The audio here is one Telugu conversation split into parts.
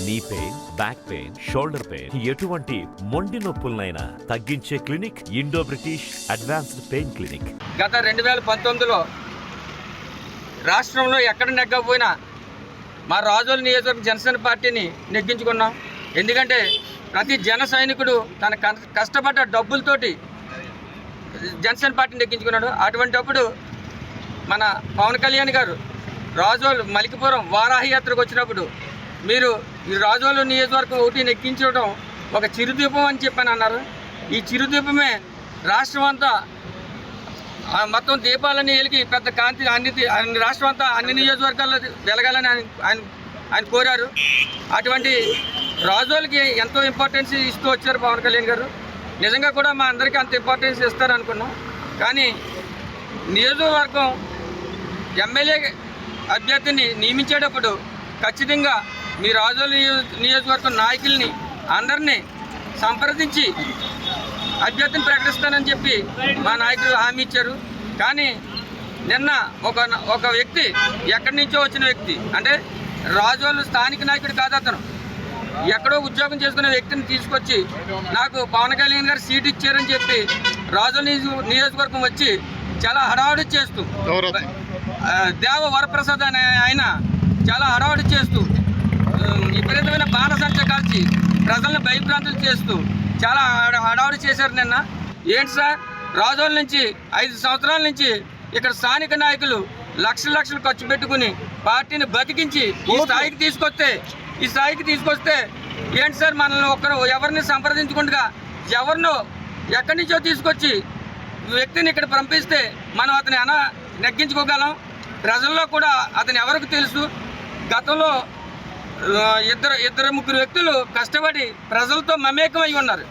Knee pain, back pain, shoulder pain, ఎటువంటి మొండి నొప్పులనైనా తగ్గించే clinic Indo British advanced pain clinic. గత 2019లో రాష్ట్రంలో ఎక్కడ నెగ్గకపోయినా మా రాజోలు నియోజకవర్గం జనసేన పార్టీని నెగ్గించుకున్నాం. ఎందుకంటే ప్రతి జన సైనికుడు తన కష్టపడ్డ డబ్బులతోటి జనసేన పార్టీని నెగ్గించుకున్నాడు. అటువంటిప్పుడు మన పవన్ కళ్యాణ్ గారు రాజోలు మలికిపురం వారాహి యాత్రకు వచ్చినప్పుడు మీరు ఈ రాజోలు నియోజకవర్గం ఒకటి నెగ్గించడం ఒక చిరుదీపం అని చెప్పని అన్నారు. ఈ చిరుదీపమే రాష్ట్రం అంతా మొత్తం దీపాలని వెలిగి పెద్ద కాంతి అన్ని రాష్ట్రం అంతా అన్ని నియోజకవర్గాల్లో వెలగాలని ఆయన కోరారు. అటువంటి రాజోలకి ఎంతో ఇంపార్టెన్స్ ఇస్తూ వచ్చారు పవన్ కళ్యాణ్ గారు. నిజంగా కూడా మా అందరికీ అంత ఇంపార్టెన్స్ ఇస్తారనుకున్నాం. కానీ నియోజకవర్గం ఎమ్మెల్యే అభ్యర్థిని నియమించేటప్పుడు ఖచ్చితంగా మీ రాజోలు నియోజకవర్గం నాయకుల్ని అందరినీ సంప్రదించి అభ్యర్థిని ప్రకటిస్తానని చెప్పి మా నాయకులు హామీ ఇచ్చారు. కానీ నిన్న ఒక వ్యక్తి ఎక్కడి నుంచో వచ్చిన వ్యక్తి, అంటే రాజోలు స్థానిక నాయకుడు కాదు, అతను ఎక్కడో ఉద్యోగం చేసుకునే వ్యక్తిని తీసుకొచ్చి నాకు పవన్ కళ్యాణ్ గారు సీట్ ఇచ్చారని చెప్పి రాజోలు నియోజకవర్గం వచ్చి చాలా హడావుడి చేస్తూ దేవ వరప్రసాద్ అనే ఆయన చాలా హడావుడి చేస్తూ విపరీతమైన బాణసంచ కాల్చి ప్రజలను భయభ్రాంతులు చేస్తూ చాలా హడావుడి చేశారు. నిన్న ఏంటి సార్, రాజోల నుంచి 5 సంవత్సరాల నుంచి ఇక్కడ స్థానిక నాయకులు లక్షలు ఖర్చు పెట్టుకుని పార్టీని బతికించి ఈ స్థాయికి తీసుకొస్తే ఏంటి సార్, మనల్ని ఎవరిని సంప్రదించకుండా ఎవరినో ఎక్కడి నుంచో తీసుకొచ్చి వ్యక్తిని ఇక్కడ పంపిస్తే మనం అతని నెగ్గించుకోగలం. ప్రజల్లో కూడా అతను ఎవరికి తెలుసు. గతంలో ఇద్దరు ముగ్గురు వ్యక్తులు కష్టపడి ప్రజలతో మమేకమై ఉన్నారు.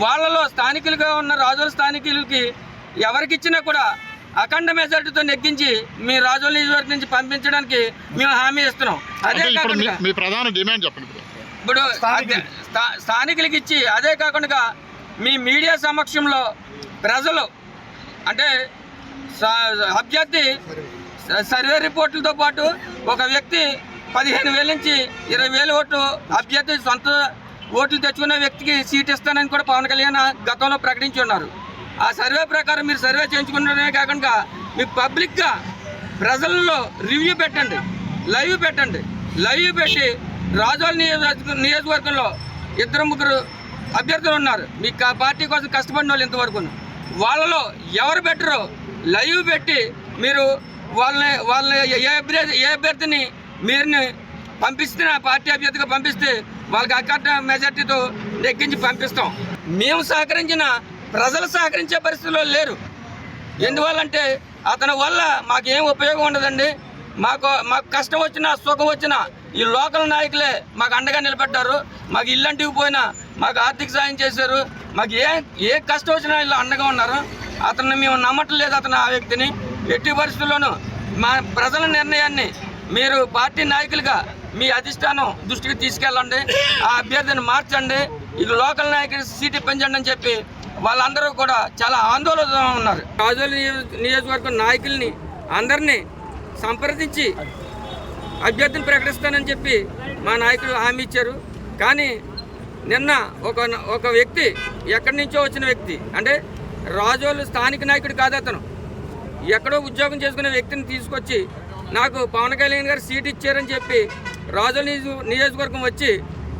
వాళ్ళలో స్థానికులుగా ఉన్న రాజోల స్థానికులకి ఎవరికిచ్చినా కూడా అఖండ మెజార్టీతో నెగ్గించి మీ రాజోల నియోజకవర్గం నుంచి పంపించడానికి మేము హామీ ఇస్తున్నాం. అదే కాకుండా మీ ప్రధాన డిమాండ్ చెప్పండి. ఇప్పుడు స్థానికులకి ఇచ్చి అదే కాకుండా మీ మీడియా సమక్షంలో ప్రజలు, అంటే అభ్యర్థి సర్వే రిపోర్టులతో పాటు ఒక వ్యక్తి 15,000 నుంచి 20,000 ఓట్లు అభ్యర్థి సొంత ఓట్లు తెచ్చుకున్న వ్యక్తికి సీట్ ఇస్తానని కూడా పవన్ కళ్యాణ్ గతంలో ప్రకటించి ఉన్నారు. ఆ సర్వే ప్రకారం మీరు సర్వే చేయించుకున్నదే కాకుండా మీ పబ్లిక్గా ప్రజల్లో రివ్యూ పెట్టండి, లైవ్ పెట్టి రాజోల నియోజకవర్గంలో 2-3 అభ్యర్థులు ఉన్నారు మీ పార్టీ కోసం కష్టపడిన వాళ్ళు ఇంతవరకు. వాళ్ళలో ఎవరు బెటరో లైవ్ పెట్టి మీరు వాళ్ళని ఏ అభ్యర్థిని మీరు పంపిస్తే, పార్టీ అభ్యర్థిగా పంపిస్తే వాళ్ళకి అఖండ మెజార్టీతో నెగ్గించి పంపిస్తాం. మేము సహకరించిన ప్రజలు సహకరించే పరిస్థితుల్లో లేరు. ఎందువల్లంటే అతని వల్ల మాకేం ఉపయోగం ఉండదండి. మాకు కష్టం వచ్చినా సుఖం వచ్చినా ఈ లోకల్ నాయకులే మాకు అండగా నిలబడ్డారు. మాకు ఇల్లంటికి పోయినా మాకు ఆర్థిక సాయం చేశారు. మాకు ఏ కష్టం వచ్చినా ఇలా అండగా ఉన్నారు. అతన్ని మేము నమ్మట్లేదు. అతను ఆ వ్యక్తిని ఎట్టి పరిస్థితుల్లోనూ మా ప్రజల నిర్ణయాన్ని మీరు పార్టీ నాయకులుగా మీ అధిష్టానం దృష్టికి తీసుకెళ్ళండి, ఆ అభ్యర్థిని మార్చండి, ఇక లోకల్ నాయకులు సీట్ ఇప్పించండి అని చెప్పి వాళ్ళందరూ కూడా చాలా ఆందోళన ఉన్నారు. రాజోల నియోజకవర్గం నాయకుల్ని అందరినీ సంప్రదించి అభ్యర్థిని ప్రకటిస్తానని చెప్పి మా నాయకులు హామీ ఇచ్చారు. కానీ నిన్న ఒక వ్యక్తి ఎక్కడి నుంచో వచ్చిన వ్యక్తి, అంటే రాజోలు స్థానిక నాయకుడు కాదు, అతను ఎక్కడో ఉద్యోగం చేసుకునే వ్యక్తిని తీసుకొచ్చి నాకు పవన్ కళ్యాణ్ గారు సీట్ ఇచ్చారని చెప్పి రాజోల నియోజకవర్గం వచ్చి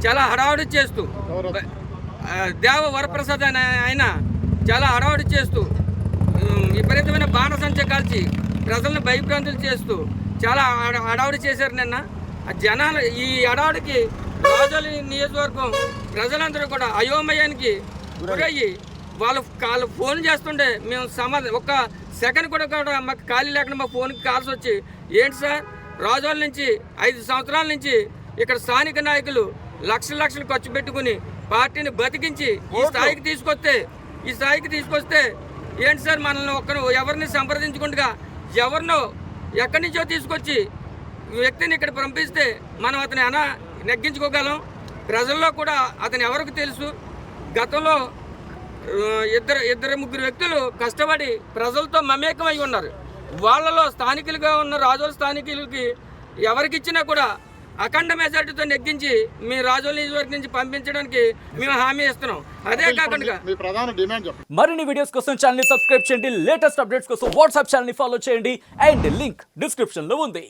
చాలా హడావుడి చేస్తూ దేవ వరప్రసాద్ అనే ఆయన చాలా హడావుడి చేస్తూ విపరీతమైన బాణసంచ కాల్చి ప్రజలను భయభ్రాంతులు చేస్తూ చాలా హడావుడి చేశారు. నిన్న జనాలు ఈ హడావుడికి రాజోల నియోజకవర్గం ప్రజలందరూ కూడా అయోమయానికి గురయ్యి వాళ్ళు ఫోన్ చేస్తుంటే మేము ఒక్క సెకండ్ కూడా మాకు ఖాళీ లేకుండా మా ఫోన్కి కాల్స్ వచ్చి ఏంటి సార్, రాజోల నుంచి 5 సంవత్సరాల నుంచి ఇక్కడ స్థానిక నాయకులు లక్షలు ఖర్చు పెట్టుకుని పార్టీని బతికించి ఈ స్థాయికి తీసుకొస్తే ఏంటి సార్, మనల్ని ఎవరిని సంప్రదించకుండా ఎవరినో ఎక్కడి నుంచో తీసుకొచ్చి వ్యక్తిని ఇక్కడ పంపిస్తే మనం అతని నెగ్గించుకోగలం. ప్రజల్లో కూడా అతను ఎవరికి తెలుసు. గతంలో ముగ్గురు వ్యక్తులు కష్టపడి ప్రజలతో మమేకమై ఉన్నారు. వాళ్ళలో స్థానికులుగా ఉన్న రాజోల స్థానికులకి ఎవరికిచ్చినా కూడా అఖండ మెజార్టీతో నెగ్గించి మీ రాజోల్ నియోజకవర్గం నుంచి పంపించడానికి మేము హామీ ఇస్తున్నాం. అదే కాకుండా మీ ప్రధాన డిమాండ్ చెప్పండి. మరిన్ని వీడియోస్ కోసం ఛానల్ ని సబ్స్క్రైబ్ చేయండి, లేటెస్ట్ అప్డేట్స్ కోసం వాట్సాప్ ఛానల్ ని ఫాలో చేయండి అండ్ లింక్ డిస్క్రిప్షన్ లో ఉంది.